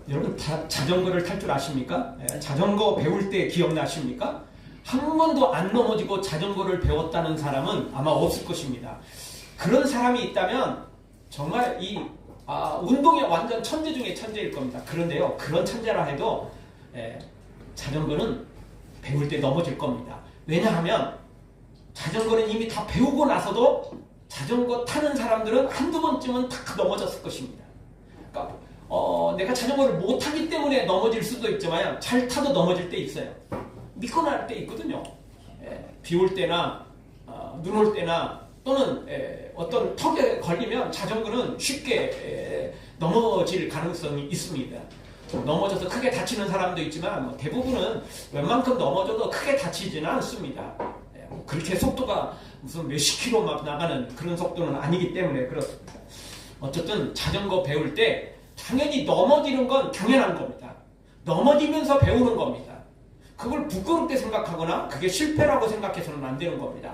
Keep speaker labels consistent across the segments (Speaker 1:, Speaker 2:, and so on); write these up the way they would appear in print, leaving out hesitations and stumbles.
Speaker 1: 여러분 자전거를 탈 줄 아십니까? 자전거 배울 때 기억나십니까? 한 번도 안 넘어지고 자전거를 배웠다는 사람은 아마 없을 것입니다. 그런 사람이 있다면 정말 운동에 완전 천재 중에 천재일 겁니다. 그런데요, 그런 천재라 해도 자전거는 배울 때 넘어질 겁니다. 왜냐하면 자전거는 이미 다 배우고 나서도 자전거 타는 사람들은 한두 번쯤은 다 넘어졌을 것입니다. 그러니까 내가 자전거를 못 타기 때문에 넘어질 수도 있지만 잘 타도 넘어질 때 있어요. 미끄러울 때 있거든요. 비 올 때나 눈 올 때나 또는 어떤 턱에 걸리면 자전거는 쉽게 넘어질 가능성이 있습니다. 넘어져서 크게 다치는 사람도 있지만 대부분은 웬만큼 넘어져도 크게 다치지는 않습니다. 그렇게 속도가 무슨 몇십 킬로 막 나가는 그런 속도는 아니기 때문에 그렇습니다. 어쨌든 자전거 배울 때 당연히 넘어지는 건 당연한 겁니다. 넘어지면서 배우는 겁니다. 그걸 부끄럽게 생각하거나 그게 실패라고 생각해서는 안 되는 겁니다.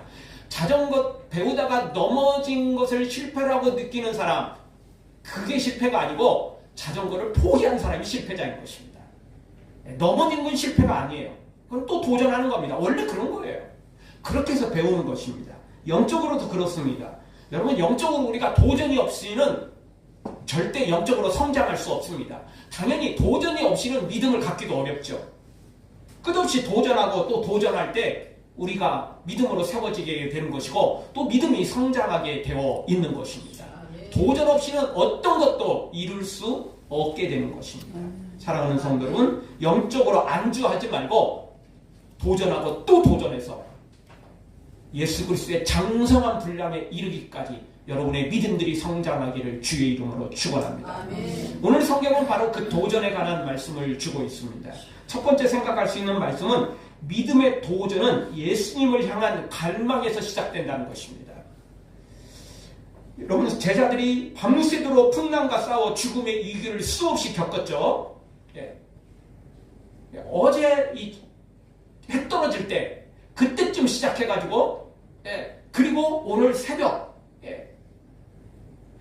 Speaker 1: 자전거 배우다가 넘어진 것을 실패라고 느끼는 사람, 그게 실패가 아니고 자전거를 포기한 사람이 실패자인 것입니다. 넘어진 건 실패가 아니에요. 그럼 또 도전하는 겁니다. 원래 그런 거예요. 그렇게 해서 배우는 것입니다. 영적으로도 그렇습니다. 여러분, 영적으로 우리가 도전이 없이는 절대 영적으로 성장할 수 없습니다. 당연히 도전이 없이는 믿음을 갖기도 어렵죠. 끝없이 도전하고 또 도전할 때 우리가 믿음으로 세워지게 되는 것이고 또 믿음이 성장하게 되어 있는 것입니다. 도전 없이는 어떤 것도 이룰 수 없게 되는 것입니다. 사랑하는 성도 여러분, 영적으로 안주하지 말고 도전하고 또 도전해서 예수 그리스도의 장성한 분량에 이르기까지 여러분의 믿음들이 성장하기를 주의 이름으로 축원합니다.
Speaker 2: 아멘.
Speaker 1: 오늘 성경은 바로 그 도전에 관한 말씀을 주고 있습니다. 첫 번째 생각할 수 있는 말씀은 믿음의 도전은 예수님을 향한 갈망에서 시작된다는 것입니다. 여러분, 제자들이 밤새도록 풍랑과 싸워 죽음의 위기를 수없이 겪었죠. 어제 해 떨어질 때 그때쯤 시작해가지고 그리고 오늘 새벽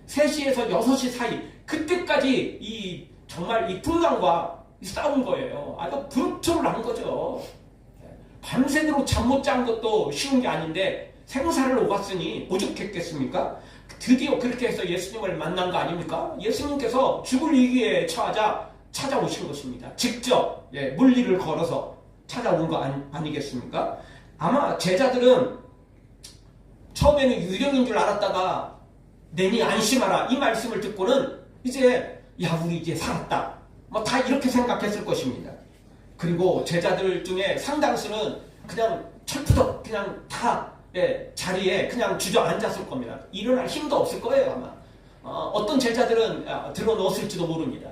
Speaker 1: 3시에서 6시 사이 그때까지 정말 이 풍랑과 싸운 거예요. 아주 분투를 한 거죠. 밤새도록 잠 못 잔 것도 쉬운 게 아닌데 생사를 오갔으니 오죽했겠습니까? 드디어 그렇게 해서 예수님을 만난 거 아닙니까? 예수님께서 죽을 위기에 처하자 찾아오신 것입니다. 직접 물리를 걸어서 찾아온 거 아니겠습니까? 아마 제자들은 처음에는 유령인 줄 알았다가 내니 안심하라 이 말씀을 듣고는 이제 우리 이제 살았다 다 이렇게 생각했을 것입니다. 그리고 제자들 중에 상당수는 그냥 철푸덕 그냥 다 자리에 그냥 주저앉았을 겁니다. 일어날 힘도 없을 거예요. 아마 어떤 제자들은 들어 넣었을지도 모릅니다.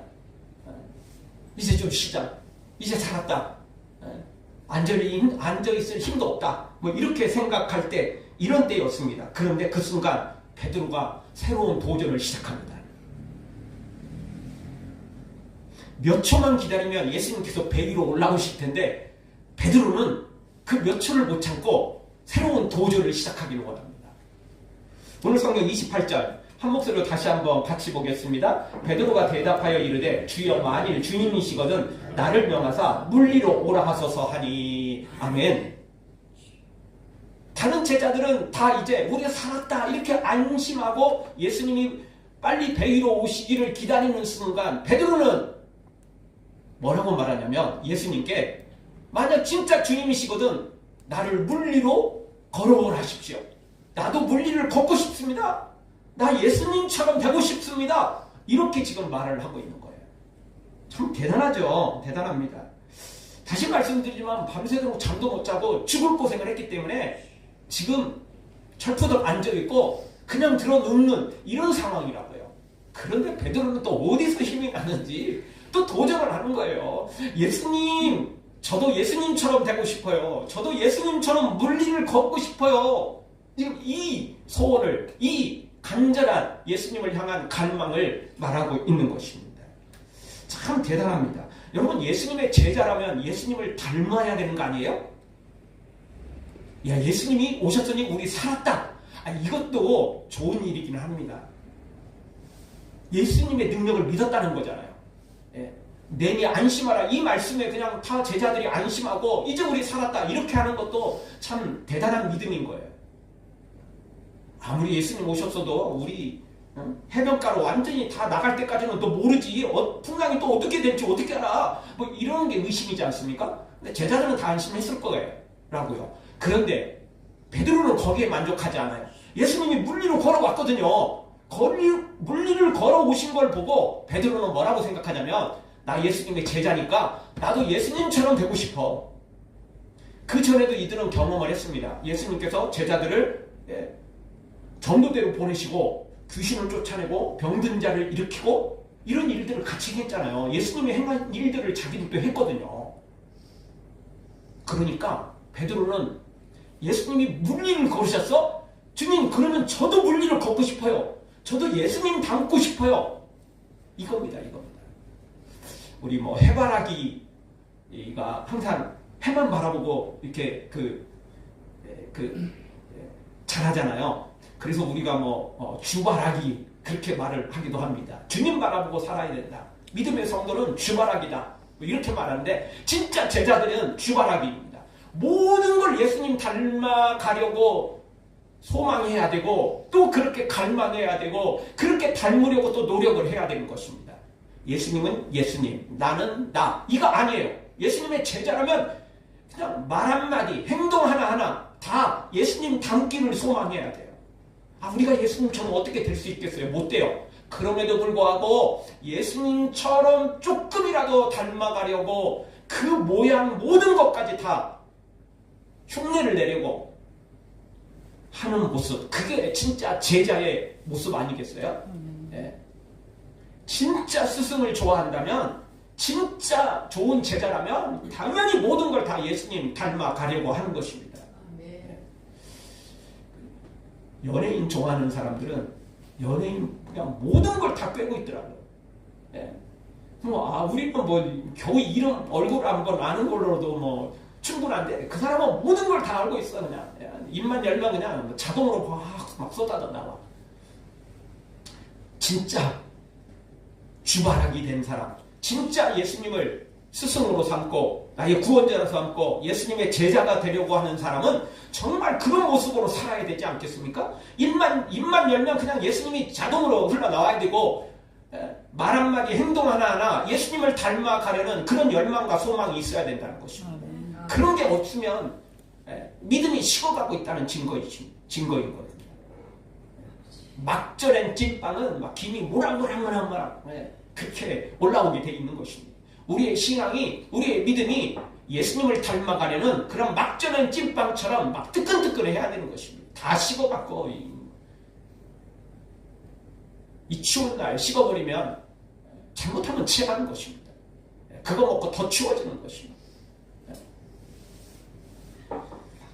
Speaker 1: 이제 좀 쉬자, 이제 살았다, 앉아있을 힘도 없다 이렇게 생각할 때 이런 때였습니다. 그런데 그 순간 베드로가 새로운 도전을 시작합니다. 몇 초만 기다리면 예수님께서 배 위로 올라오실 텐데 베드로는 그 몇 초를 못 참고 새로운 도전을 시작하기를 원합니다. 오늘 성경 28절 한 목소리로 다시 한번 같이 보겠습니다. 베드로가 대답하여 이르되 주여 만일 주님이시거든 나를 명하사 물 위로 오라 하소서 하니 아멘. 다른 제자들은 다 이제 우리가 살았다 이렇게 안심하고 예수님이 빨리 배 위로 오시기를 기다리는 순간 베드로는 뭐라고 말하냐면 예수님께 만약 진짜 주님이시거든 나를 물 위로 걸어오라 하십시오. 나도 물 위를 걷고 싶습니다. 나 예수님처럼 되고 싶습니다. 이렇게 지금 말을 하고 있는 거예요. 참 대단하죠. 대단합니다. 다시 말씀드리지만 밤새도록 잠도 못 자고 죽을 고생을 했기 때문에 지금 철푸덕 앉아있고 그냥 들어 눕는 이런 상황이라고요. 그런데 베드로는 또 어디서 힘이 나는지 또 도전을 하는 거예요. 예수님, 저도 예수님처럼 되고 싶어요. 저도 예수님처럼 물 위를 걷고 싶어요. 지금 이 소원을, 이 간절한 예수님을 향한 갈망을 말하고 있는 것입니다. 참 대단합니다. 여러분, 예수님의 제자라면 예수님을 닮아야 되는 거 아니에요? 예수님이 오셨으니 우리 살았다. 이것도 좋은 일이긴 합니다. 예수님의 능력을 믿었다는 거잖아요. 내니 안심하라. 이 말씀에 그냥 다 제자들이 안심하고 이제 우리 살았다 이렇게 하는 것도 참 대단한 믿음인 거예요. 아무리 예수님 오셨어도 우리 해변가로 완전히 다 나갈 때까지는 또 모르지. 풍랑이 또 어떻게 될지 어떻게 알아. 뭐 이런 게 의심이지 않습니까? 근데 제자들은 다 안심했을 거예요. 라고요. 그런데 베드로는 거기에 만족하지 않아요. 예수님이 물리로 걸어왔거든요. 물리를 걸어오신 걸 보고 베드로는 뭐라고 생각하냐면 나 예수님의 제자니까 나도 예수님처럼 되고 싶어. 그 전에도 이들은 경험을 했습니다. 예수님께서 제자들을 전도대로 보내시고 귀신을 쫓아내고 병든 자를 일으키고 이런 일들을 같이 했잖아요. 예수님이 행한 일들을 자기들도 했거든요. 그러니까 베드로는 예수님이 물리를 걸으셨어? 주님, 그러면 저도 물리를 걷고 싶어요. 저도 예수님 닮고 싶어요. 이겁니다. 우리 뭐 해바라기가 항상 해만 바라보고 이렇게 잘하잖아요. 그래서 우리가 주바라기 그렇게 말을 하기도 합니다. 주님 바라보고 살아야 된다. 믿음의 성도는 주바라기다. 이렇게 말하는데 진짜 제자들은 주바라기입니다. 모든 걸 예수님 닮아가려고 소망해야 되고 또 그렇게 갈망해야 되고 그렇게 닮으려고 또 노력을 해야 되는 것입니다. 예수님은 예수님, 나는 나. 이거 아니에요. 예수님의 제자라면 그냥 말 한마디, 행동 하나하나 다 예수님 닮기를 소망해야 돼요. 우리가 예수님처럼 어떻게 될 수 있겠어요? 못 돼요. 그럼에도 불구하고 예수님처럼 조금이라도 닮아가려고 그 모양 모든 것까지 다 흉내를 내려고 하는 모습, 그게 진짜 제자의 모습 아니겠어요? 네. 진짜 스승을 좋아한다면, 진짜 좋은 제자라면 당연히 모든 걸 다 예수님 닮아가려고 하는 것입니다. 연예인 좋아하는 사람들은 연예인 그냥 모든 걸 다 꿰고 있더라고요. 네. 우리는 겨우 이름 얼굴 한번 아는 걸로도 충분한데 그 사람은 모든 걸 다 알고 있어. 그냥 입만 열면 그냥 자동으로 막 쏟아져 나와. 진짜 주바라기 된 사람, 진짜 예수님을 스승으로 삼고 나의 구원자로 삼고 예수님의 제자가 되려고 하는 사람은 정말 그런 모습으로 살아야 되지 않겠습니까? 입만 열면 그냥 예수님이 자동으로 흘러나와야 되고 말 한마디 행동 하나하나 예수님을 닮아가려는 그런 열망과 소망이 있어야 된다는 것입니다. 그런 게 없으면 믿음이 식어가고 있다는 증거인 거거든요. 막절엔 찐빵은 막 김이 모락모락 그렇게 올라오게 돼 있는 것입니다. 우리의 신앙이, 우리의 믿음이 예수님을 닮아가려는 그런 막절엔 찐빵처럼 막 뜨끈뜨끈해야 되는 것입니다. 다 식어갖고 이 추운 날 식어버리면 잘못하면 취하는 것입니다. 그거 먹고 더 추워지는 것입니다.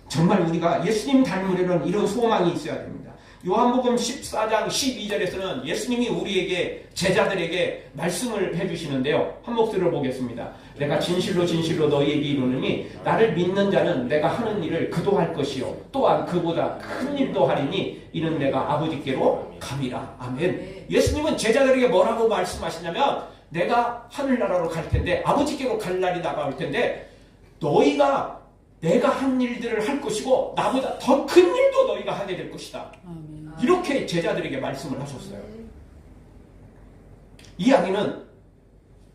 Speaker 1: 정말 우리가 예수님 닮으려는 이런 소망이 있어야 됩니다. 요한복음 14장 12절에서는 예수님이 우리에게 제자들에게 말씀을 해주시는데요. 한 목소리를 보겠습니다. 내가 진실로 진실로 너희에게 이르노니 나를 믿는 자는 내가 하는 일을 그도 할 것이요 또한 그보다 큰 일도 하리니 이는 내가 아버지께로 감이라. 아멘. 예수님은 제자들에게 뭐라고 말씀하시냐면 내가 하늘나라로 갈 텐데 아버지께로 갈 날이 다가올 텐데 너희가 내가 한 일들을 할 것이고 나보다 더 큰 일도 너희가 하게 될 것이다. 이렇게 제자들에게 말씀을 하셨어요. 이야기는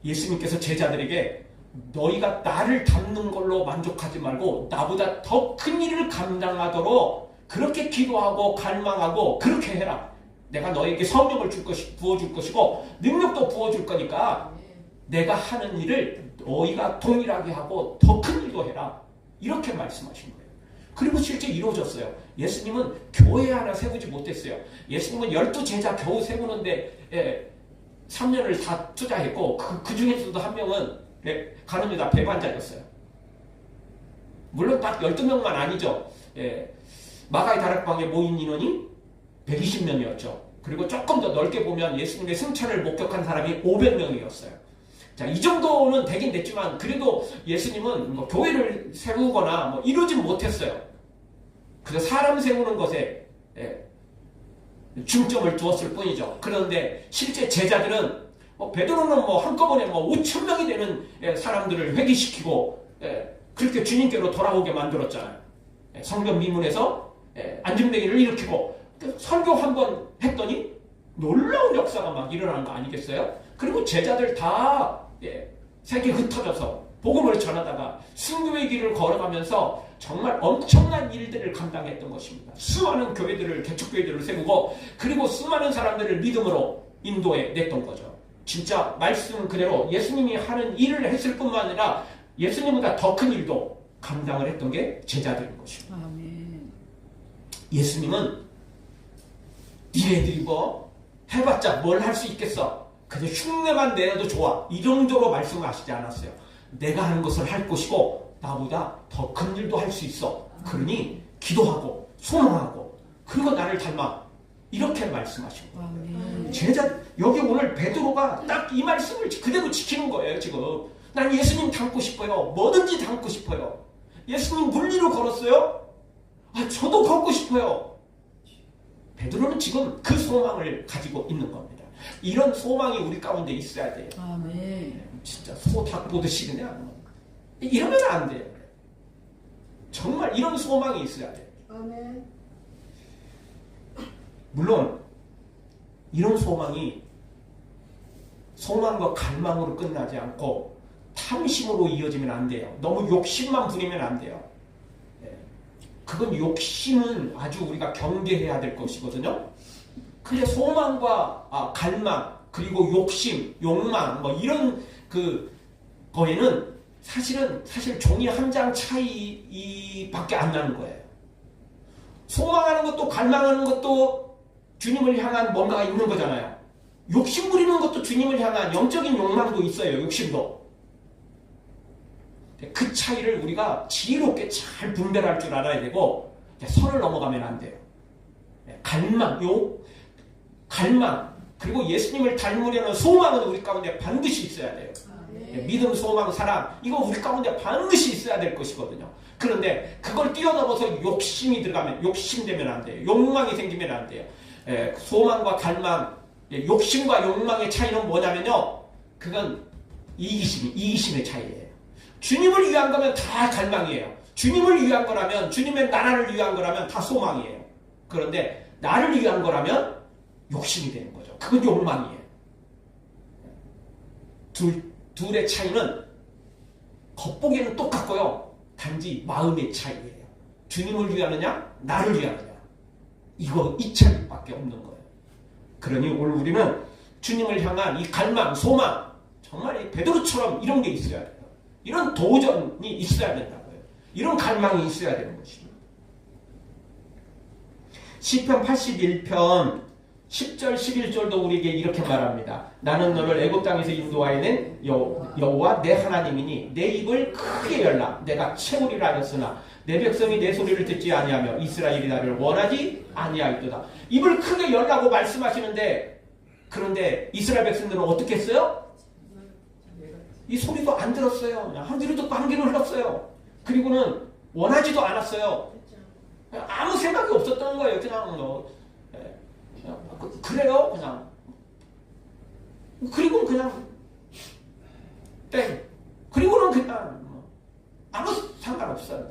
Speaker 1: 예수님께서 제자들에게 너희가 나를 닮는 걸로 만족하지 말고 나보다 더 큰 일을 감당하도록 그렇게 기도하고 갈망하고 그렇게 해라. 내가 너에게 성령을 부어줄 것이고 능력도 부어줄 거니까 내가 하는 일을 너희가 동일하게 하고 더 큰 일도 해라. 이렇게 말씀하신 거예요. 그리고 실제 이루어졌어요. 예수님은 교회 하나 세우지 못했어요. 예수님은 12제자 겨우 세우는데 3년을 다 투자했고 그 중에서도 한 명은 가늠유다 배반자였어요. 물론 딱 12명만 아니죠. 마가의 다락방에 모인 인원이 120명이었죠. 그리고 조금 더 넓게 보면 예수님의 승천을 목격한 사람이 500명이었어요. 자, 이 정도는 되긴 됐지만 그래도 예수님은 교회를 세우거나 이루진 못했어요. 그래서 사람 세우는 것에 중점을 두었을 뿐이죠. 그런데 실제 제자들은 베드로는 한꺼번에 5천 명이 되는 사람들을 회개시키고 그렇게 주님께로 돌아오게 만들었잖아요. 성전 미문에서 안진뱅이를 일으키고 설교 한 번 했더니 놀라운 역사가 막 일어나는 거 아니겠어요? 그리고 제자들 다 세계 흩어져서 복음을 전하다가 순교의 길을 걸어가면서 정말 엄청난 일들을 감당했던 것입니다. 수많은 교회들을, 개척교회들을 세우고 그리고 수많은 사람들을 믿음으로 인도해 냈던 거죠. 진짜 말씀 그대로 예수님이 하는 일을 했을 뿐만 아니라 예수님보다 더 큰 일도 감당을 했던 게 제자들인 것입니다.
Speaker 2: 아멘.
Speaker 1: 예수님은 니네들이 해봤자 뭘 할 수 있겠어. 그저 흉내만 내도 좋아. 이 정도로 말씀하시지 않았어요. 내가 하는 것을 할 것이고 나보다 더 큰 일도 할 수 있어. 그러니 기도하고 소망하고 그리고 나를 닮아. 이렇게 말씀하신 거예요. 제자 여기 오늘 베드로가 딱 이 말씀을 그대로 지키는 거예요. 지금 난 예수님 닮고 싶어요. 뭐든지 닮고 싶어요. 예수님 물리로 걸었어요. 저도 걷고 싶어요. 베드로는 지금 그 소망을 가지고 있는 겁니다. 이런 소망이 우리 가운데 있어야 돼요.
Speaker 2: 아멘.
Speaker 1: 진짜 소 닭 보듯이 그냥 이러면 안 돼요. 정말 이런 소망이 있어야 돼요.
Speaker 3: 아멘.
Speaker 1: 물론 이런 소망이 소망과 갈망으로 끝나지 않고 탐심으로 이어지면 안 돼요. 너무 욕심만 부리면 안 돼요. 그건 욕심은 아주 우리가 경계해야 될 것이거든요. 근데 소망과 갈망 그리고 욕심, 욕망 이런 거에는 사실 종이 한 장 차이밖에 안 나는 거예요. 소망하는 것도 갈망하는 것도 주님을 향한 뭔가가 있는 거잖아요. 욕심 부리는 것도 주님을 향한 영적인 욕망도 있어요. 욕심도. 그 차이를 우리가 지혜롭게 잘 분별할 줄 알아야 되고 선을 넘어가면 안 돼요. 갈망 그리고 예수님을 닮으려는 소망은 우리 가운데 반드시 있어야 돼요. 믿음, 소망, 사랑 이거 우리 가운데 반드시 있어야 될 것이거든요. 그런데 그걸 뛰어넘어서 욕심이 들어가면 욕심되면 안 돼요. 욕망이 생기면 안 돼요. 소망과 갈망, 욕심과 욕망의 차이는 뭐냐면요. 그건 이기심의 차이예요. 주님을 위한 거면 다 갈망이에요. 주님을 위한 거라면, 주님의 나라를 위한 거라면 다 소망이에요. 그런데 나를 위한 거라면 욕심이 되는 거죠. 그건 욕망이에요. 둘의 차이는 겉보기에는 똑같고요. 단지 마음의 차이예요. 주님을 위하느냐, 나를 위하느냐. 이 차이밖에 없는 거예요. 그러니 오늘 우리는 주님을 향한 이 갈망, 소망, 정말 이 베드로처럼 이런 게 있어야 돼요. 이런 도전이 있어야 된다고요. 이런 갈망이 있어야 되는 것입니다. 시편 81편 10절 11절도 우리에게 이렇게 말합니다. 나는 너를 애굽 땅에서 인도하여낸 여호와 내 하나님이니 내 입을 크게 열라. 내가 채우리라 하였으나 내 백성이 내 소리를 듣지 아니하며 이스라엘이 나를 원하지 아니하였도다. 입을 크게 열라고 말씀하시는데 그런데 이스라엘 백성들은 어떻게 했어요? 이 소리도 안 들었어요. 그냥 한 귀로 듣고 한 귀로 흘렀어요. 그리고는 원하지도 않았어요. 아무 생각이 없었던 거예요. 그냥 그래요. 그냥 그리고는 그냥 땡. 그리고는 그냥 아무 상관없어요.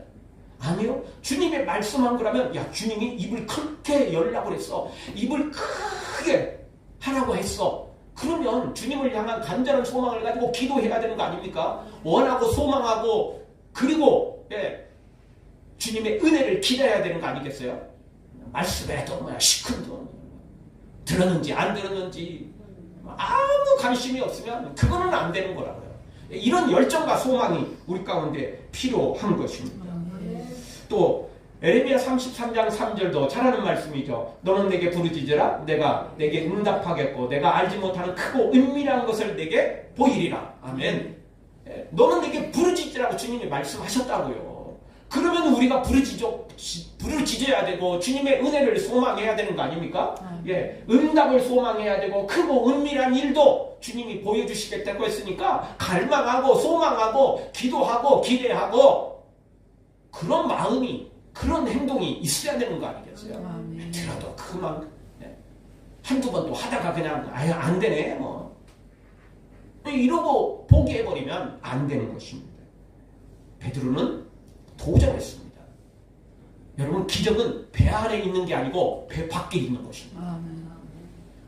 Speaker 1: 아니요. 주님의 말씀한 거라면 주님이 입을 크게 열라고 그랬어. 입을 크게 하라고 했어. 그러면 주님을 향한 간절한 소망을 가지고 기도해야 되는 거 아닙니까? 원하고 소망하고 그리고 주님의 은혜를 기다려야 되는 거 아니겠어요? 말씀에도 시큰둥 들었는지 안 들었는지 아무 관심이 없으면 그거는 안 되는 거라고요. 이런 열정과 소망이 우리 가운데 필요한 것입니다. 또 에레미야 33장 3절도 잘하는 말씀이죠. 너는 내게 부르짖으라 내가 내게 응답하겠고 내가 알지 못하는 크고 은밀한 것을 내게 보이리라. 아멘. 너는 내게 부르짖으라고 주님이 말씀하셨다고요. 그러면 우리가 부르짖어야 되고 주님의 은혜를 소망해야 되는 거 아닙니까? 응답을 소망해야 되고 크고 은밀한 일도 주님이 보여주시겠다고 했으니까 갈망하고 소망하고 기도하고 기대하고 그런 마음이 그런 행동이 있어야 되는 거 아니겠어요? 들어도 그만 한두 번 또 하다가 그냥 아예 안 되네 이러고 포기해버리면 안 되는 것입니다. 베드로는 도전했습니다. 여러분, 기적은 배 안에 있는 게 아니고 배 밖에 있는 것입니다.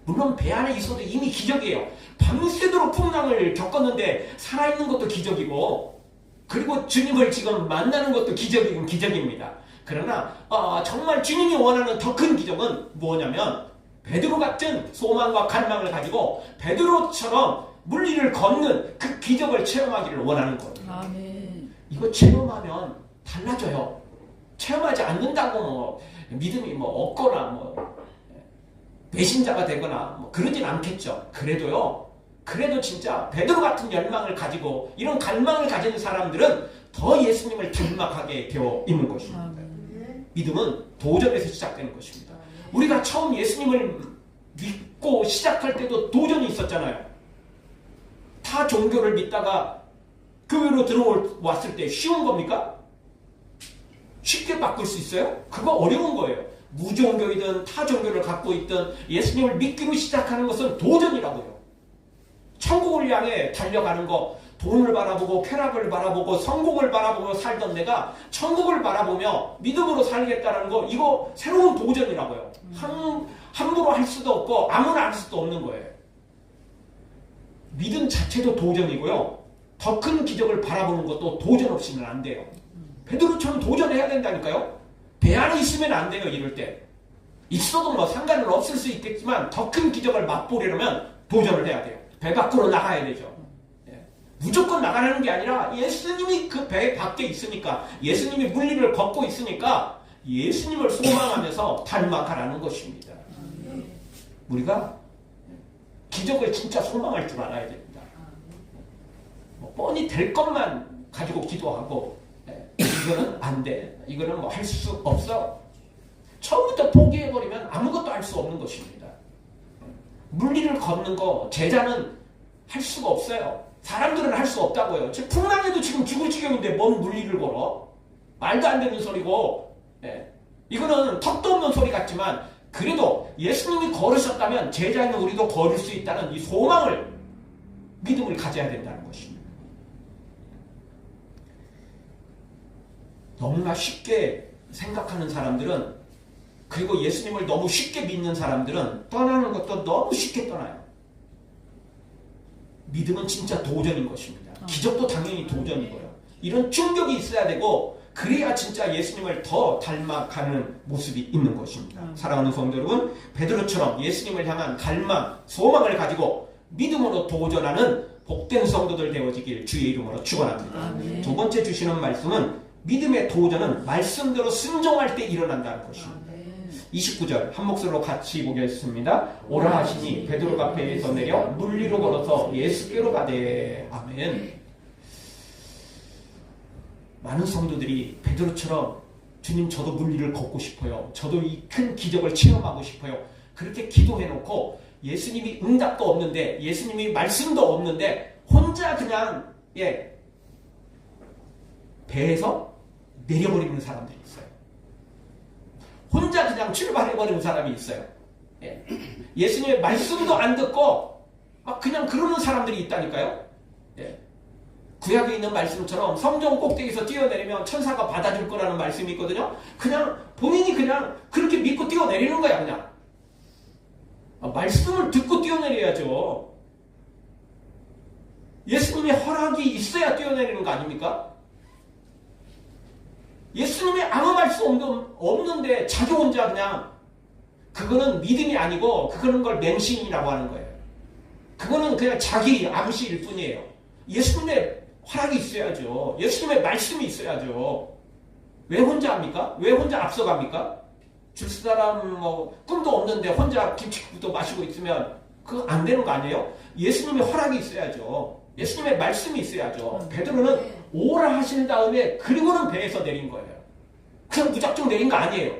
Speaker 1: 물론 배 안에 있어도 이미 기적이에요. 밤새도록 풍랑을 겪었는데 살아있는 것도 기적이고, 그리고 주님을 지금 만나는 것도 기적입니다. 그러나 정말 주님이 원하는 더 큰 기적은 뭐냐면, 베드로 같은 소망과 갈망을 가지고 베드로처럼 물리를 걷는 그 기적을 체험하기를 원하는 거예요.
Speaker 2: 아멘.
Speaker 1: 이거 체험하면 달라져요. 체험하지 않는다고 믿음이 없거나 배신자가 되거나 그러진 않겠죠. 그래도 진짜 베드로 같은 열망을 가지고 이런 갈망을 가진 사람들은 더 예수님을 닮아가게 되어 있는 것입니다. 믿음은 도전에서 시작되는 것입니다. 우리가 처음 예수님을 믿고 시작할 때도 도전이 있었잖아요. 타 종교를 믿다가 교회로 들어왔을 때 쉬운 겁니까? 쉽게 바꿀 수 있어요? 그거 어려운 거예요. 무종교이든 타 종교를 갖고 있든 예수님을 믿기로 시작하는 것은 도전이라고요. 천국을 향해 달려가는 거, 돈을 바라보고 쾌락을 바라보고 성공을 바라보며 살던 내가 천국을 바라보며 믿음으로 살겠다는 거, 이거 새로운 도전이라고요. 함부로 할 수도 없고 아무나 할 수도 없는 거예요. 믿음 자체도 도전이고요. 더 큰 기적을 바라보는 것도 도전 없이는 안 돼요. 베드로처럼 도전해야 된다니까요. 배 안에 있으면 안 돼요. 이럴 때 있어도 상관은 없을 수 있겠지만 더 큰 기적을 맛보려면 도전을 해야 돼요. 배 밖으로 나가야 되죠. 무조건 나가는 게 아니라 예수님이 그 배 밖에 있으니까, 예수님이 물리를 걷고 있으니까 예수님을 소망하면서 닮아가라는 것입니다. 우리가 기적을 진짜 소망할 줄 알아야 됩니다. 뻔히 될 것만 가지고 기도하고 이거는 안 돼, 이거는 할 수 없어, 처음부터 포기해버리면 아무것도 할 수 없는 것입니다. 물리를 걷는 거 제자는 할 수가 없어요. 사람들은 할 수 없다고요. 풍랑에도 지금 죽을 지경인데 뭔 물리를 걸어? 말도 안 되는 소리고, 이거는 턱도 없는 소리 같지만 그래도 예수님이 걸으셨다면 제자인 우리도 걸을 수 있다는 이 소망을, 믿음을 가져야 된다는 것입니다. 너무나 쉽게 생각하는 사람들은, 그리고 예수님을 너무 쉽게 믿는 사람들은 떠나는 것도 너무 쉽게 떠나요. 믿음은 진짜 도전인 것입니다. 기적도 당연히 도전이고요. 이런 충격이 있어야 되고, 그래야 진짜 예수님을 더 닮아가는 모습이 있는 것입니다. 사랑하는 성도 여러분, 베드로처럼 예수님을 향한 갈망, 소망을 가지고 믿음으로 도전하는 복된 성도들 되어지길 주의 이름으로 축원합니다. 두 번째 주시는 말씀은, 믿음의 도전은 말씀대로 순종할 때 일어난다는 것입니다. 29절 한 목소리로 같이 보겠습니다. 오라 하시니 베드로가 배에서 내려 물리로 걸어서 예수께로 가되. 아멘. 많은 성도들이 베드로처럼 주님, 저도 물리를 걷고 싶어요, 저도 이 큰 기적을 체험하고 싶어요, 그렇게 기도해놓고 예수님이 응답도 없는데, 예수님이 말씀도 없는데 혼자 그냥 배에서 내려버리는 사람들이 있어요. 혼자 그냥 출발해버리는 사람이 있어요. 예수님의 말씀도 안 듣고 막 그냥 그러는 사람들이 있다니까요. 구약에 있는 말씀처럼 성전 꼭대기에서 뛰어내리면 천사가 받아줄 거라는 말씀이 있거든요. 그냥 본인이 그냥 그렇게 믿고 뛰어내리는 거야. 그냥 말씀을 듣고 뛰어내려야죠. 예수님의 허락이 있어야 뛰어내리는 거 아닙니까? 예수님이 아무 말씀 없는데 자기 혼자 그냥, 그거는 믿음이 아니고 그거는 걸 맹신이라고 하는 거예요. 그거는 그냥 자기 암시일 뿐이에요. 예수님의 허락이 있어야죠. 예수님의 말씀이 있어야죠. 왜 혼자 합니까? 왜 혼자 앞서갑니까? 줄 사람 꿈도 없는데 혼자 김치국도 마시고 있으면 그거 안 되는 거 아니에요? 예수님의 허락이 있어야죠. 예수님의 말씀이 있어야죠. 베드로는 오라 하신 다음에 그리고는 배에서 내린 거예요. 그냥 무작정 내린 거 아니에요.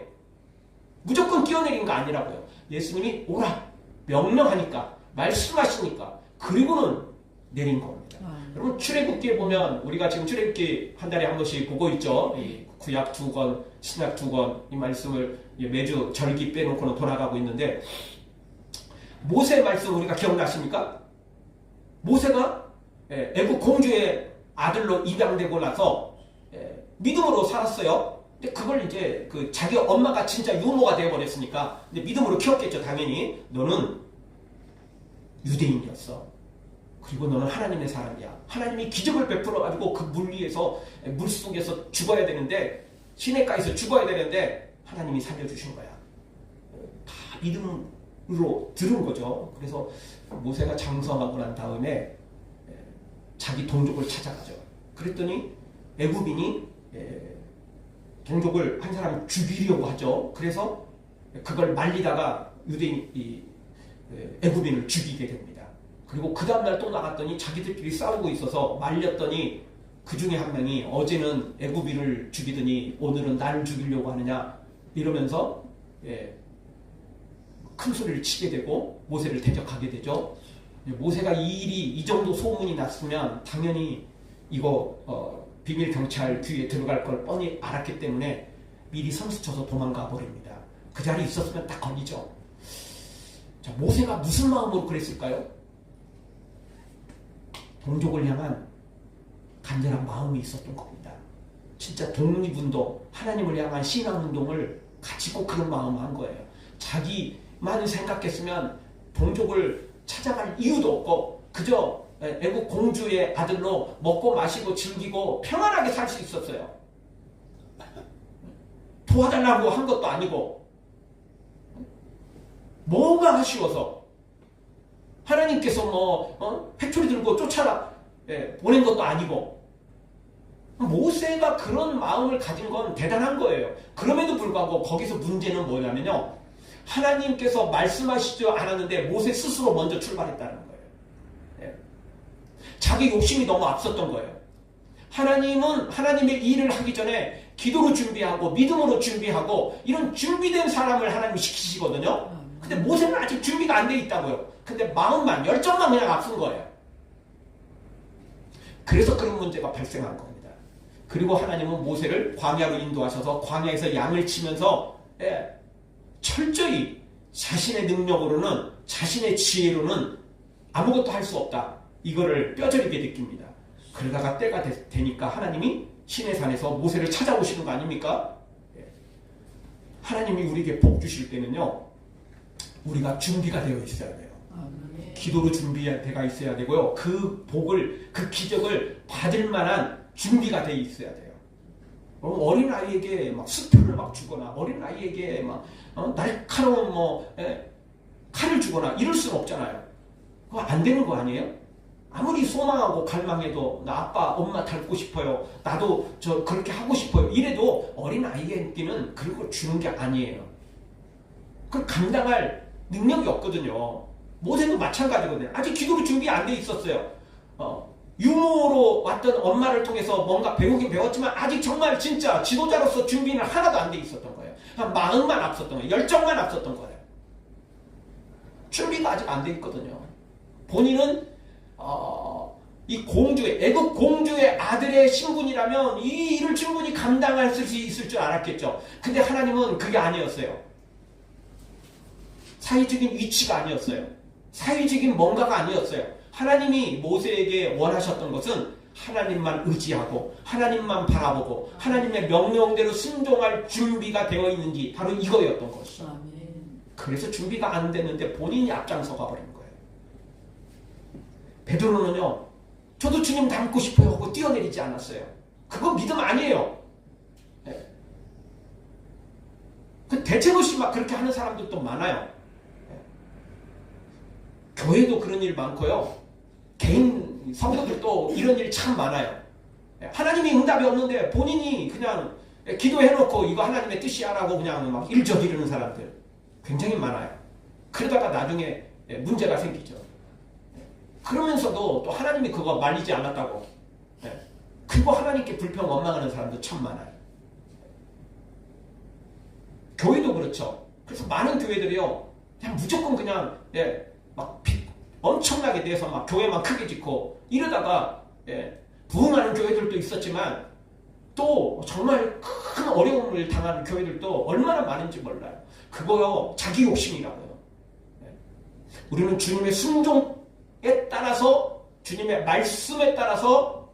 Speaker 1: 무조건 뛰어내린 거 아니라고요. 예수님이 오라 명령하니까, 말씀하시니까 그리고는 내린 겁니다. 여러분, 출애굽기에 보면, 우리가 지금 출애굽기 한 달에 한 번씩 보고 있죠. 이 구약 2권, 신약 2권, 이 말씀을 매주 절기 빼놓고는 돌아가고 있는데, 모세 말씀 우리가 기억나십니까? 모세가 애국 공주의 아들로 입양되고 나서 믿음으로 살았어요. 근데 그걸 이제 그 자기 엄마가 진짜 유모가 되어버렸으니까 근데 믿음으로 키웠겠죠. 당연히 너는 유대인이었어. 그리고 너는 하나님의 사람이야. 하나님이 기적을 베풀어가지고 그 물 위에서 물속에서 죽어야 되는데 시냇가에서 죽어야 되는데 하나님이 살려주신 거야. 다 믿음으로 들은 거죠. 그래서 모세가 장성하고 난 다음에 자기 동족을 찾아가죠. 그랬더니 애굽인이 동족을 한 사람 죽이려고 하죠. 그래서 그걸 말리다가 유대인 애굽인을 죽이게 됩니다. 그리고 그 다음날 또 나갔더니 자기들끼리 싸우고 있어서 말렸더니 그 중에 한 명이 어제는 애굽인을 죽이더니 오늘은 나를 죽이려고 하느냐 이러면서 큰 소리를 치게 되고 모세를 대적하게 되죠. 모세가 이 일이 이 정도 소문이 났으면 당연히 이거 비밀 경찰 뒤에 들어갈 걸 뻔히 알았기 때문에 미리 선수쳐서 도망가 버립니다. 그 자리에 있었으면 딱 걸리죠. 자, 모세가 무슨 마음으로 그랬을까요? 동족을 향한 간절한 마음이 있었던 겁니다. 진짜 독립운동, 하나님을 향한 신앙운동을 가지고 그런 마음을 한 거예요. 자기만 생각했으면 동족을 찾아갈 이유도 없고 그저 애국 공주의 아들로 먹고 마시고 즐기고 평안하게 살 수 있었어요. 도와달라고 한 것도 아니고 뭐가 아쉬워서 하나님께서 회초리 들고 쫓아라 보낸 것도 아니고 모세가 그런 마음을 가진 건 대단한 거예요. 그럼에도 불구하고 거기서 문제는 뭐냐면요. 하나님께서 말씀하시지 않았는데 모세 스스로 먼저 출발했다는 거예요. 자기 욕심이 너무 앞섰던 거예요. 하나님은 하나님의 일을 하기 전에 기도로 준비하고 믿음으로 준비하고 이런 준비된 사람을 하나님이 시키시거든요. 근데 모세는 아직 준비가 안 돼 있다고요. 근데 마음만 열정만 그냥 앞선 거예요. 그래서 그런 문제가 발생한 겁니다. 그리고 하나님은 모세를 광야로 인도하셔서 광야에서 양을 치면서 철저히 자신의 능력으로는 자신의 지혜로는 아무것도 할 수 없다. 이거를 뼈저리게 느낍니다. 그러다가 때가 되니까 하나님이 시내산에서 모세를 찾아오시는 거 아닙니까? 하나님이 우리에게 복 주실 때는요. 우리가 준비가 되어 있어야 돼요. 기도로 준비가 있어야 되고요. 그 복을, 그 기적을 받을 만한 준비가 되어 있어야 돼요. 어린아이에게 막 수표를 막 주거나 어린아이에게 막 날카로운 칼을 주거나 이럴 수는 없잖아요. 그거 안 되는 거 아니에요? 아무리 소망하고 갈망해도 나 아빠 엄마 닮고 싶어요. 나도 저 그렇게 하고 싶어요. 이래도 어린아이에게는 그런 걸 주는 게 아니에요. 그걸 감당할 능력이 없거든요. 모세도 마찬가지거든요. 아직 기도로 준비 안 돼 있었어요. 유모로 왔던 엄마를 통해서 뭔가 배우긴 배웠지만 아직 정말 진짜 지도자로서 준비는 하나도 안 돼 있었던 거예요. 마음만 앞섰던 거예요. 열정만 앞섰던 거예요. 준비가 아직 안 돼 있거든요. 본인은 이 공주의 애국 공주의 아들의 신분이라면 이 일을 충분히 감당할 수 있을 줄 알았겠죠. 근데 하나님은 그게 아니었어요. 사회적인 위치가 아니었어요. 사회적인 뭔가가 아니었어요. 하나님이 모세에게 원하셨던 것은 하나님만 의지하고 하나님만 바라보고 하나님의 명령대로 순종할 준비가 되어 있는지 바로 이거였던 것이죠. 그래서 준비가 안 됐는데 본인이 앞장서가 버린 거예요. 베드로는요. 저도 주님 닮고 싶어요 하고 뛰어내리지 않았어요. 그거 믿음 아니에요. 네. 그 대체로시 막 그렇게 하는 사람들도 많아요. 네. 교회도 그런 일 많고요. 개인 성도들도 이런 일 참 많아요. 네. 하나님이 응답이 없는데 본인이 그냥 기도해놓고 이거 하나님의 뜻이야라고 그냥 막 일저지르는 사람들 굉장히 많아요. 그러다가 나중에 문제가 생기죠. 그러면서도 또 하나님이 그거 말리지 않았다고. 그리고 하나님께 불평 원망하는 사람도 참 많아요. 교회도 그렇죠. 그래서 많은 교회들이요. 그냥 무조건 그냥 막 엄청나게 내서 막 교회만 크게 짓고 이러다가 부흥하는 교회들도 있었지만 또 정말 큰 어려움을 당하는 교회들도 얼마나 많은지 몰라요. 그거요. 자기 욕심이라고요. 우리는 주님의 순종에 따라서 주님의 말씀에 따라서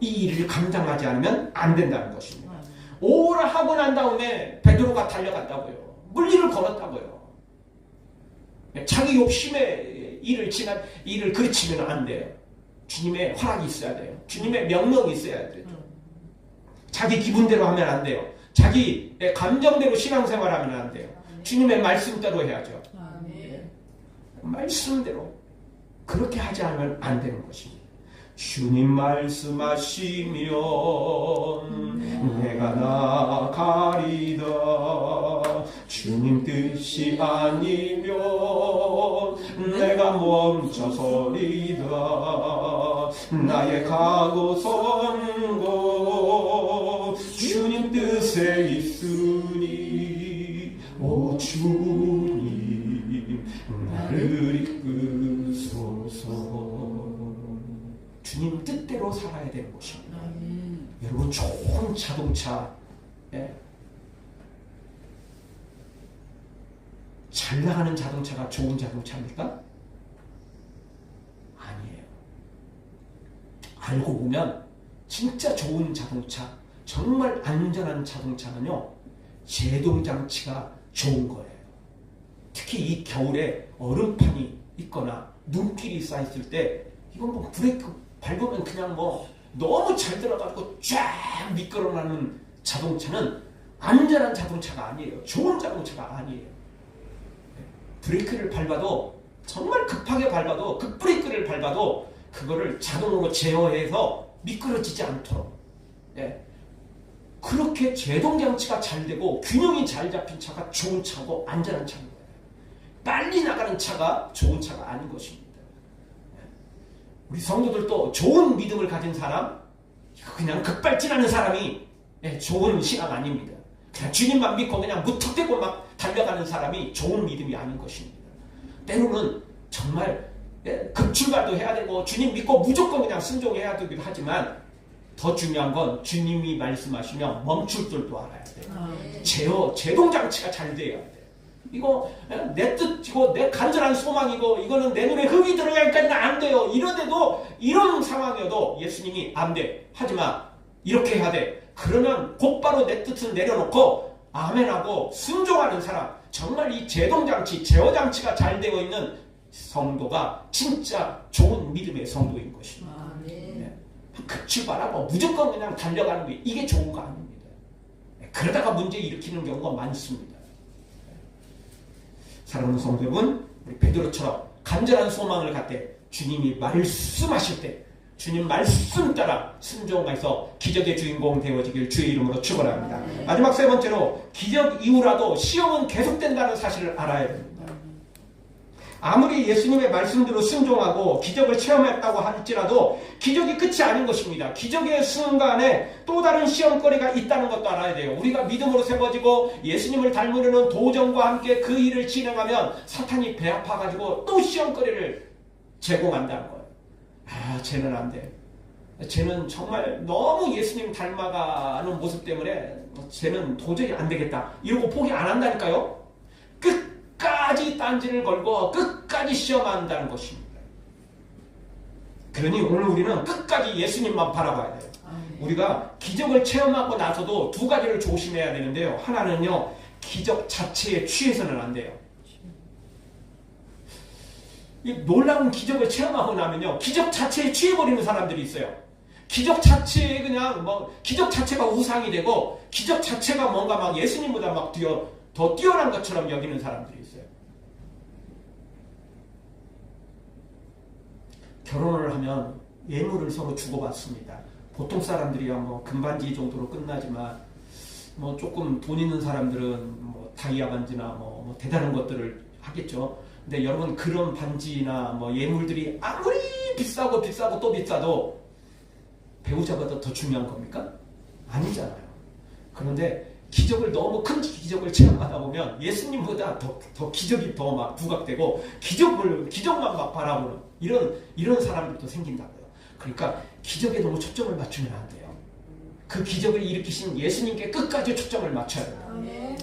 Speaker 1: 이 일을 감당하지 않으면 안 된다는 것입니다. 오라 하고 난 다음에 베드로가 달려갔다고요. 물리를 걸었다고요. 자기 욕심에 일을 그르치면 안 돼요. 주님의 허락이 있어야 돼요. 주님의 명령이 있어야 돼요. 자기 기분대로 하면 안 돼요. 자기 감정대로 신앙생활하면 안 돼요. 주님의 말씀대로 해야죠. 말씀대로. 그렇게 하지 않으면 안 되는 것입니다. 주님 말씀하시면 내가 나가리다. 주님 뜻이 아니면 내가 멈춰서리다. 나의 가고 선고 주님 뜻에 있으니 오 주님 나를 이끄소서. 주님 뜻대로 살아야 되는 것입니다. 여러분 좋은 자동차 잘 나가는 자동차가 좋은 자동차입니까? 아니에요. 알고 보면 진짜 좋은 자동차, 정말 안전한 자동차는요, 제동장치가 좋은 거예요. 특히 이 겨울에 얼음판이 있거나 눈길이 쌓였을 때 이건 뭐 브레이크 밟으면 그냥 뭐 너무 잘 들어가고 쫙 미끄러나는 자동차는 안전한 자동차가 아니에요. 좋은 자동차가 아니에요. 브레이크를 밟아도 정말 급하게 밟아도 급브레이크를 밟아도 그거를 자동으로 제어해서 미끄러지지 않도록 그렇게 제동장치가 잘 되고 균형이 잘 잡힌 차가 좋은 차고 안전한 차인 거예요. 빨리 나가는 차가 좋은 차가 아닌 것입니다. 우리 성도들도 좋은 믿음을 가진 사람, 그냥 급발진하는 사람이 좋은 신앙 아닙니다. 그냥 주님만 믿고 그냥 무턱대고 막 달려가는 사람이 좋은 믿음이 아닌 것입니다. 때로는 정말 급출발도 해야 되고 주님 믿고 무조건 그냥 순종해야 되기도 하지만 더 중요한 건 주님이 말씀하시면 멈출 줄도 알아야 돼요. 제동장치가 잘 돼야 돼요. 이거 내 뜻이고 내 간절한 소망이고 이거는 내 눈에 흙이 들어가니까는 안 돼요. 이런데도 이런 상황이어도 예수님이 안 돼. 하지마. 이렇게 해야 돼. 그러면 곧바로 내 뜻을 내려놓고 아멘하고 순종하는 사람, 정말 이 제동장치, 제어장치가 잘 되어 있는 성도가 진짜 좋은 믿음의 성도인 것입니다. 급출발하고 무조건 그냥 달려가는 게 이게 좋은 거 아닙니다. 그러다가 문제 일으키는 경우가 많습니다. 사랑하는 성도 여러분, 우리 베드로처럼 간절한 소망을 갖되 주님이 말씀하실 때 주님 말씀 따라 순종해서 기적의 주인공 되어지길 주의 이름으로 축원합니다. 마지막 세 번째로 기적 이후라도 시험은 계속된다는 사실을 알아야 됩니다. 아무리 예수님의 말씀대로 순종하고 기적을 체험했다고 할지라도 기적이 끝이 아닌 것입니다. 기적의 순간에 또 다른 시험거리가 있다는 것도 알아야 돼요. 우리가 믿음으로 세워지고 예수님을 닮으려는 도전과 함께 그 일을 진행하면 사탄이 배 아파가지고 또 시험거리를 제공한다는 거예요. 아, 쟤는 안 돼. 쟤는 정말 너무 예수님 닮아가는 모습 때문에 쟤는 도저히 안 되겠다. 이러고 포기 안 한다니까요. 끝까지 딴지를 걸고 끝까지 시험한다는 것입니다. 그러니 오늘 우리는 끝까지 예수님만 바라봐야 돼요. 우리가 기적을 체험하고 나서도 두 가지를 조심해야 되는데요. 하나는요, 기적 자체에 취해서는 안 돼요. 이 놀라운 기적을 체험하고 나면요, 기적 자체에 취해버리는 사람들이 있어요. 기적 자체에 그냥 기적 자체가 우상이 되고 기적 자체가 뭔가 막 예수님보다 막 더 뛰어난 것처럼 여기는 사람들이 있어요. 결혼을 하면 예물을 서로 주고받습니다. 보통 사람들이야 금반지 정도로 끝나지만 조금 돈 있는 사람들은 다이아 반지나 대단한 것들을 하겠죠. 근데 여러분, 그런 반지나 예물들이 아무리 비싸고 또 비싸도 배우자보다 더 중요한 겁니까? 아니잖아요. 그런데 기적을 너무 큰 기적을 체험하다 보면 예수님보다 더 기적이 더 막 부각되고 기적만 막 바라보는 이런 사람들도 생긴다고요. 그러니까 기적에 너무 초점을 맞추면 안 돼요. 그 기적을 일으키신 예수님께 끝까지 초점을 맞춰야 돼요.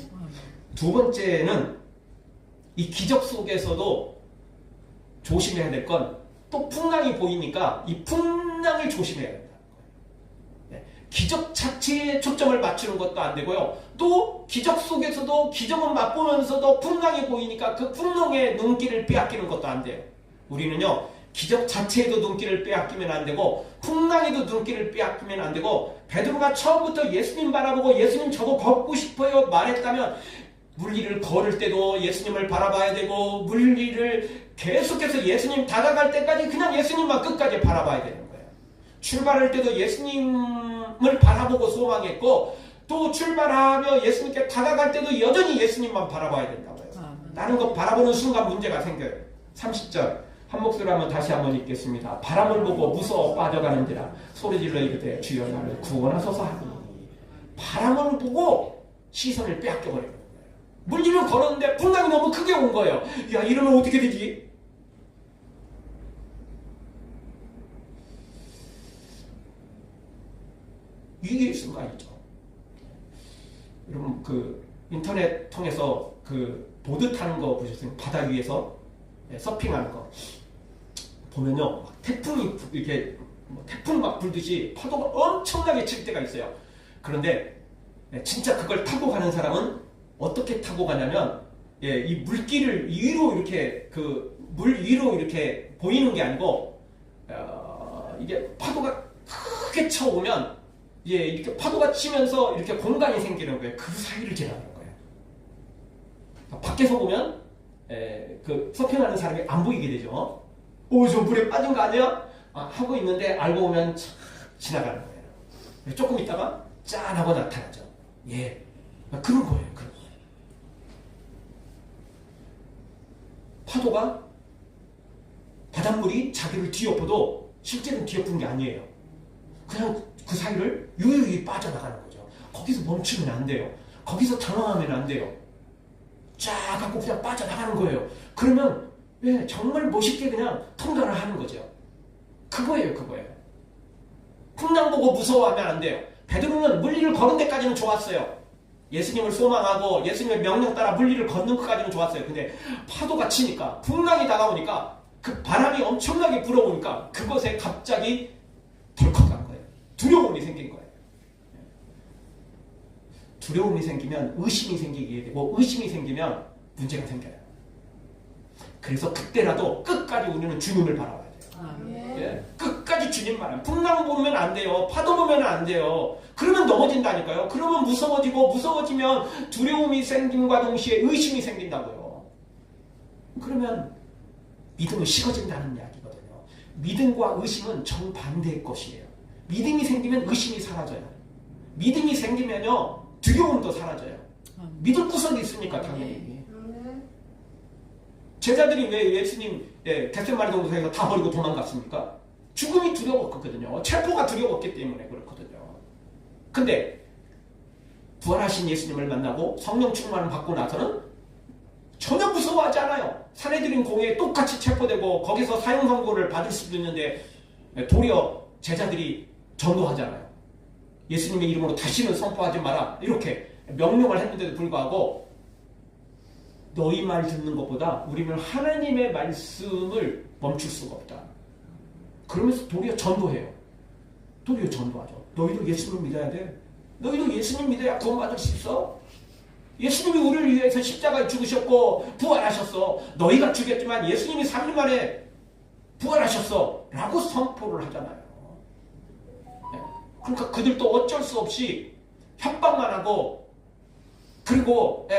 Speaker 1: 두 번째는 이 기적 속에서도 조심해야 될 건 또 풍랑이 보이니까 이 풍랑을 조심해야 된다. 기적 자체에 초점을 맞추는 것도 안 되고요. 또 기적 속에서도 기적은 맛보면서도 풍랑이 보이니까 그 풍랑의 눈길을 빼앗기는 것도 안 돼요. 우리는요, 기적 자체에도 눈길을 빼앗기면 안 되고 풍랑에도 눈길을 빼앗기면 안 되고, 베드로가 처음부터 예수님 바라보고 예수님 저도 걷고 싶어요 말했다면 물리를 걸을 때도 예수님을 바라봐야 되고, 물리를 계속해서 예수님 다가갈 때까지 그냥 예수님만 끝까지 바라봐야 되는 거예요. 출발할 때도 예수님을 바라보고 소망했고, 또 출발하며 예수님께 다가갈 때도 여전히 예수님만 바라봐야 된다고요. 다른 거 바라보는 순간 문제가 생겨요. 30절 한 목소리로 한번 다시 한번 읽겠습니다. 바람을 보고 무서워 빠져가는지라 소리질러 이르되 주여 나를 구원하소서 하니. 바람을 보고 시선을 빼앗겨버리는 거예요. 물리를 걸었는데 풍랑이 너무 크게 온 거예요. 야, 이러면 어떻게 되지? 위기의 순간이죠. 여러분, 그 인터넷 통해서 그 보드 타는 거 보셨어요? 바다 위에서 서핑하는 거 보면요, 태풍이 이렇게 태풍 막 불듯이 파도가 엄청나게 칠 때가 있어요. 그런데 진짜 그걸 타고 가는 사람은 어떻게 타고 가냐면, 이 물길을 위로 이렇게 그 물 위로 이렇게 보이는 게 아니고, 이게 파도가 크게 쳐오면 이렇게 파도가 치면서 이렇게 공간이 생기는 거예요. 그 사이를 지나가는 거예요. 밖에서 보면 그 서핑하는 사람이 안 보이게 되죠. 오, 저 물에 빠진 거 아니야? 하고 있는데 알고 보면 촥 지나가는 거예요. 조금 있다가 짠 하고 나타나죠. 예, 그런 거예요. 그런 거예요. 파도가 바닷물이 자기를 뒤엎어도 실제는 뒤엎은 게 아니에요. 그냥 그 사이를 유유히 빠져나가는 거죠. 거기서 멈추면 안 돼요. 거기서 당황하면 안 돼요. 쫙 갖고 그냥 빠져나가는 거예요. 그러면 정말 멋있게 그냥 통과를 하는 거죠. 그거예요. 풍랑 보고 무서워하면 안 돼요. 베드로는 물리를 걸은 데까지는 좋았어요. 예수님을 소망하고 예수님의 명령 따라 물리를 걷는 것까지는 좋았어요. 근데 파도가 치니까, 풍랑이 다가오니까, 그 바람이 엄청나게 불어오니까 그것에 갑자기 덜컥한 거예요. 두려움이 생긴 거예요. 두려움이 생기면 의심이 생기게 되고, 의심이 생기면 문제가 생겨요. 그래서 그때라도 끝까지 우리는 주님을 바라봐야 돼요. 끝까지 주님 바라봐요. 풍랑 보면 안 돼요. 파도 보면 안 돼요. 그러면 넘어진다니까요. 그러면 무서워지면 두려움이 생김과 동시에 의심이 생긴다고요. 그러면 믿음은 식어진다는 이야기거든요. 믿음과 의심은 정반대의 것이에요. 믿음이 생기면 의심이 사라져요. 믿음이 생기면요, 두려움도 사라져요. 믿을 구석이 있으니까 당연히. 제자들이 왜 예수님 겟세마네 동산에서 다 버리고 도망갔습니까? 죽음이 두려웠거든요. 체포가 두려웠기 때문에 그렇거든요. 근데 부활하신 예수님을 만나고 성령 충만을 받고 나서는 전혀 무서워하지 않아요. 사내들인 공회에 똑같이 체포되고 거기서 사형 선고를 받을 수도 있는데 도리어 제자들이 전도하잖아요. 예수님의 이름으로 다시는 선포하지 마라, 이렇게 명령을 했는데도 불구하고 너희 말 듣는 것보다 우리는 하나님의 말씀을 멈출 수가 없다. 그러면서 도리어 전도해요. 도리어 전도하죠. 너희도 예수님 믿어야 돼. 너희도 예수님 믿어야 구원받을 수 있어. 예수님이 우리를 위해서 십자가에 죽으셨고 부활하셨어. 너희가 죽였지만 예수님이 3일 만에 부활하셨어 라고 선포를 하잖아요. 그러니까 그들도 어쩔 수 없이 협박만 하고, 그리고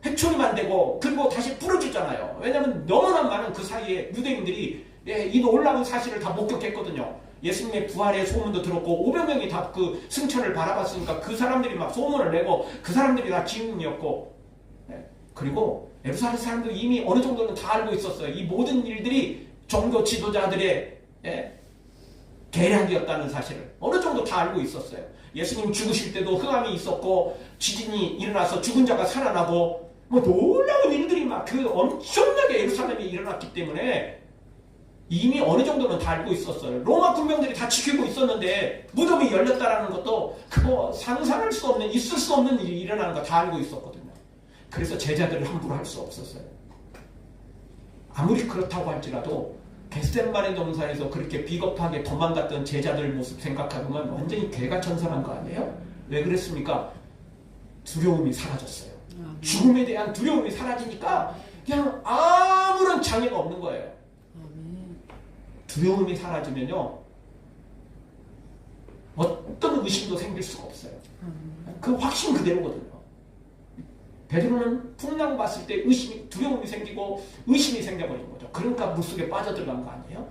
Speaker 1: 회초리만 대고, 그리고 다시 부러지잖아요. 왜냐하면 너무나 많은 그 사이에 유대인들이 이 놀라운 사실을 다 목격했거든요. 예수님의 부활의 소문도 들었고 500명이 다 그 승천을 바라봤으니까 그 사람들이 막 소문을 내고, 그 사람들이 다 증인이었고, 그리고 예루살렘 사람도 이미 어느 정도는 다 알고 있었어요. 이 모든 일들이 종교 지도자들의 계략이었다는 사실을 어느 정도 다 알고 있었어요. 예수님 죽으실 때도 흑암이 있었고 지진이 일어나서 죽은 자가 살아나고 뭐 놀라운 일들이 막 그 엄청나게 예루살렘에 일어났기 때문에 이미 어느 정도는 다 알고 있었어요. 로마 군병들이 다 지키고 있었는데 무덤이 열렸다라는 것도 그거 상상할 수 없는, 있을 수 없는 일이 일어나는 거 다 알고 있었거든요. 그래서 제자들을 함부로 할 수 없었어요. 아무리 그렇다고 할지라도 겟세마네 동산에서 그렇게 비겁하게 도망갔던 제자들 모습 생각하면 완전히 개가천선한 거 아니에요? 왜 그랬습니까? 두려움이 사라졌어요. 죽음에 대한 두려움이 사라지니까 그냥 아무런 장애가 없는 거예요. 두려움이 사라지면요, 어떤 의심도 생길 수가 없어요. 그 확신 그대로거든요. 베드로는 풍랑 봤을 때 두려움이 생기고 의심이 생겨버린 거죠. 그러니까 물속에 빠져들어간 거 아니에요?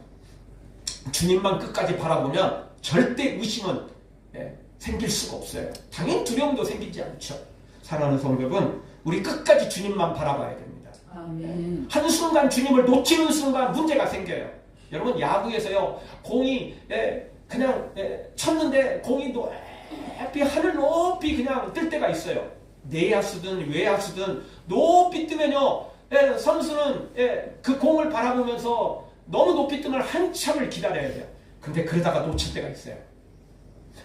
Speaker 1: 주님만 끝까지 바라보면 절대 의심은 생길 수가 없어요. 당연히 두려움도 생기지 않죠. 사랑하는 성도 여러분, 우리 끝까지 주님만 바라봐야 됩니다.
Speaker 2: 아멘.
Speaker 1: 한순간 주님을 놓치는 순간 문제가 생겨요. 여러분, 야구에서요, 공이 그냥 쳤는데 공이 높이 하늘 높이 그냥 뜰 때가 있어요. 내야수든 외야수든 높이 뜨면요, 선수는 그 공을 바라보면서 너무 높이 뜨면 한참을 기다려야 돼요. 근데 그러다가 놓칠 때가 있어요.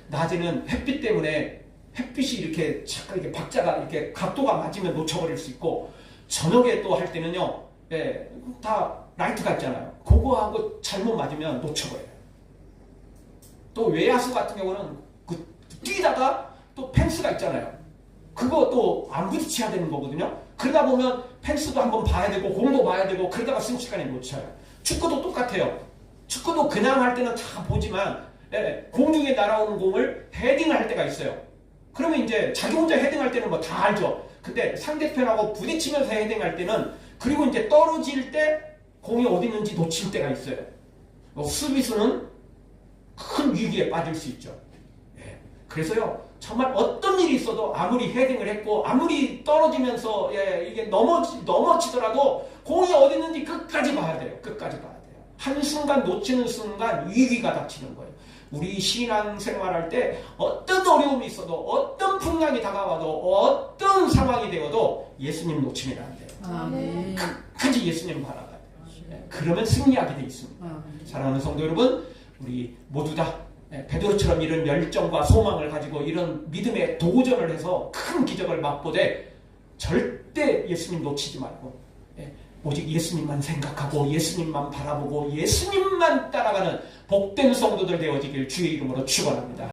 Speaker 1: 낮에는 햇빛 때문에 햇빛이 이렇게 잠깐 이렇게 박자가 이렇게 각도가 맞으면 놓쳐버릴 수 있고, 저녁에 또 할 때는요, 다 라이트가 있잖아요. 그거하고 잘못 맞으면 놓쳐버려요. 또 외야수 같은 경우는 뛰다가 또 펜스가 있잖아요. 그거 또 안 부딪혀야 되는 거거든요. 그러다 보면 펜스도 한번 봐야 되고 공도 봐야 되고 그러다가 순식간에 놓쳐요. 축구도 똑같아요. 축구도 그냥 할 때는 다 보지만 공중에 날아오는 공을 헤딩을 할 때가 있어요. 그러면 이제 자기 혼자 헤딩할 때는 뭐 다 알죠. 근데 상대편하고 부딪히면서 헤딩할 때는, 그리고 이제 떨어질 때 공이 어디 있는지 놓칠 때가 있어요. 수비수는 큰 위기에 빠질 수 있죠. 그래서요, 정말 어떤 일이 있어도 아무리 헤딩을 했고 아무리 떨어지면서 이게 넘어지더라도 공이 어디 있는지 끝까지 봐야 돼요. 끝까지 봐야 돼요. 한순간 놓치는 순간 위기가 닥치는 거예요. 우리 신앙 생활할 때 어떤 어려움이 있어도, 어떤 풍랑이 다가와도, 어떤 상황이 되어도 예수님 놓치면 안 돼요.
Speaker 2: 아멘.
Speaker 1: 끝까지 예수님 바라봐야 돼요. 그러면 승리하게 돼 있습니다. 사랑하는 성도 여러분, 우리 모두 다 베드로처럼 이런 열정과 소망을 가지고 이런 믿음의 도전을 해서 큰 기적을 맛보되 절대 예수님 놓치지 말고 오직 예수님만 생각하고 예수님만 바라보고 예수님만 따라가는 복된 성도들 되어지길 주의 이름으로 축원합니다.